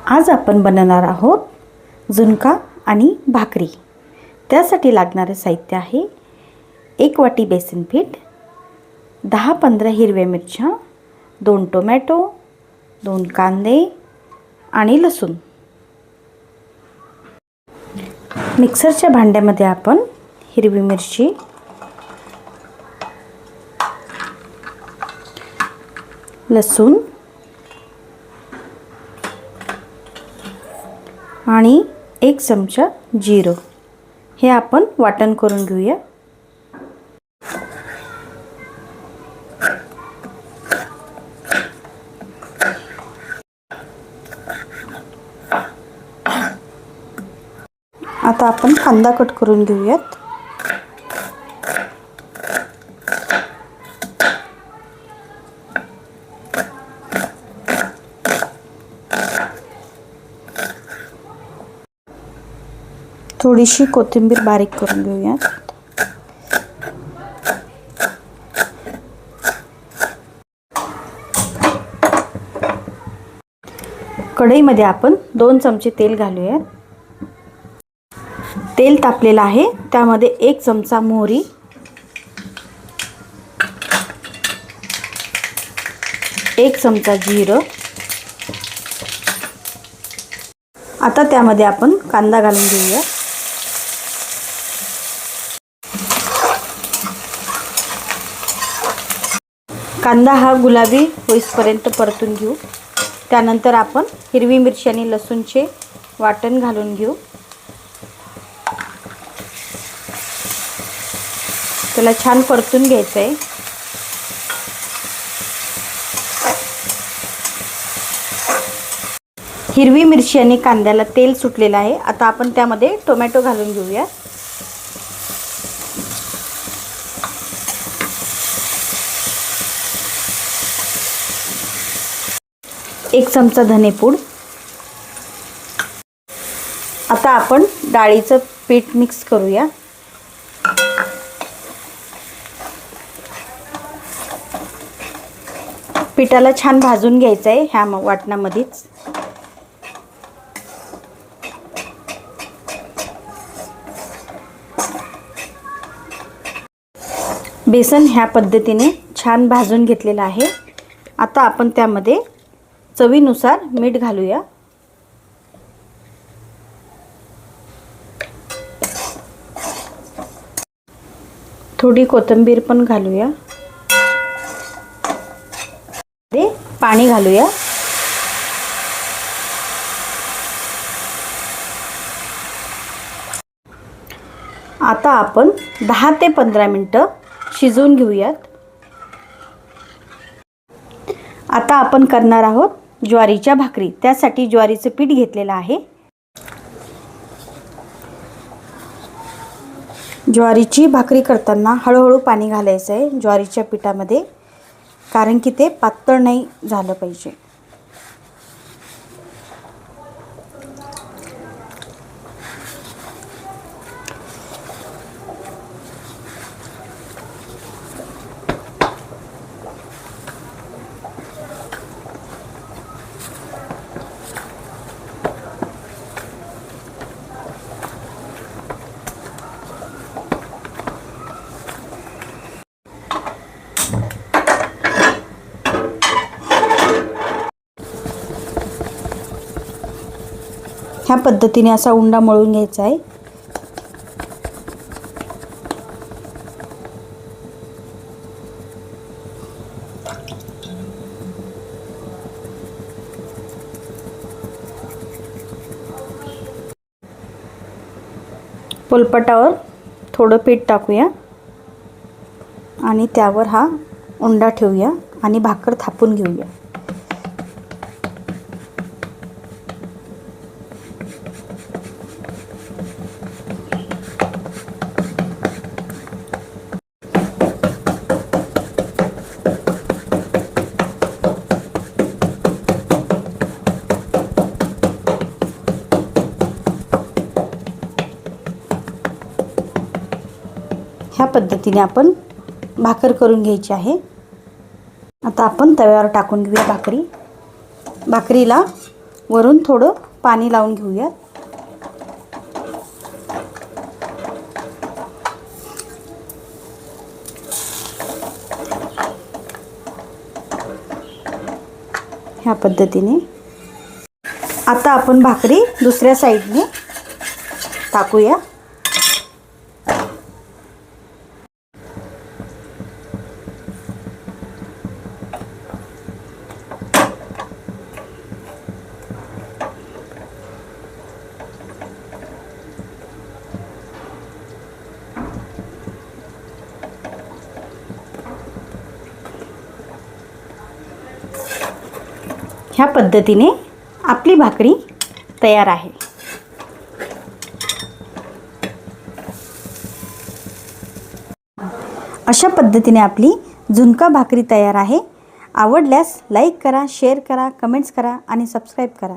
आज आपण बनवणार आहोत झुणका आणि भाकरी। त्यासाठी लागणारे साहित्य आहे 1 वाटी बेसन पीठ, 10-15 हिरव्या मिरच्या, 2 टोमॅटो, 2 कांदे आणि लसूण। मिक्सरच्या भांड्यामध्ये आपण हिरवी मिरची, लसूण आणि 1 चमचा जिरं हे आपण वाटण करून घेऊया। आता आपण कांदा कट करून घेऊयात। थोडीशी कोथिंबीर बारीक करून घेऊयात। कढईमध्ये आपण 2 चमचे तेल घालूयात। तेल तापलेलं आहे, त्यामध्ये 1 चमचा मोहरी, 1 चमचा जिरं। आता त्यामध्ये आपण कांदा घालून घेऊया। कांदा हा गुलाबी होईपर्यंत परतून घेऊ। त्यानंतर आपण हिरवी मिरची आणि लसूणचे वाटण घालून घेऊ। त्याला छान परतून घ्यायचं आहे। हिरवी मिरची आणि कांद्याला तेल सुटलेलं आहे। आता आपण त्यामध्ये टोमॅटो घालून घेऊया। एक चमचा धनेपूड। आता आपण डाळीचं पीठ मिक्स करूया। पिठाला छान भाजून घ्यायचं आहे ह्या वाटणामध्येच। बेसन ह्या पद्धतीने छान भाजून घेतलेलं आहे। आता आपण त्यामध्ये चवीनुसार मीठ घालूया। थोडी कोथिंबीर पण घालूया। पाणी घालूया। आता आपण 10 ते 15 मिनिटं शिजवून घेऊयात। आता आपण करणार आहोत ज्वारीच्या भाकरी। त्यासाठी ज्वारीचं पीठ घेतलेलं आहे। ज्वारीची भाकरी करताना हळूहळू पाणी घालायचं आहे ज्वारीच्या पिठामध्ये, कारण की ते पातळ नाही झालं पाहिजे। ह्या पद्धतीने असा उंडा मळून घ्यायचा आहे। पोलपाटावर थोडं पीठ टाकूया आणि त्यावर हा उंडा ठेवूया आणि भाकर थापून घेऊया। ह्या पद्धतीने आपण भाकर करून घ्यायची आहे। आता आपण तव्यावर टाकून घेऊया भाकरी। भाकरीला वरून थोडं पाणी लावून घेऊयात. ह्या पद्धतीने आता आपण भाकरी दुसऱ्या साईडने टाकूया. ह्या पद्धतीने आपली भाकरी तयार आहे. अशा पद्धतीने आपली झुणका भाकरी तयार आहे. आवडल्यास लाईक करा, शेअर करा, कमेंट्स करा आणि सबस्क्राईब करा.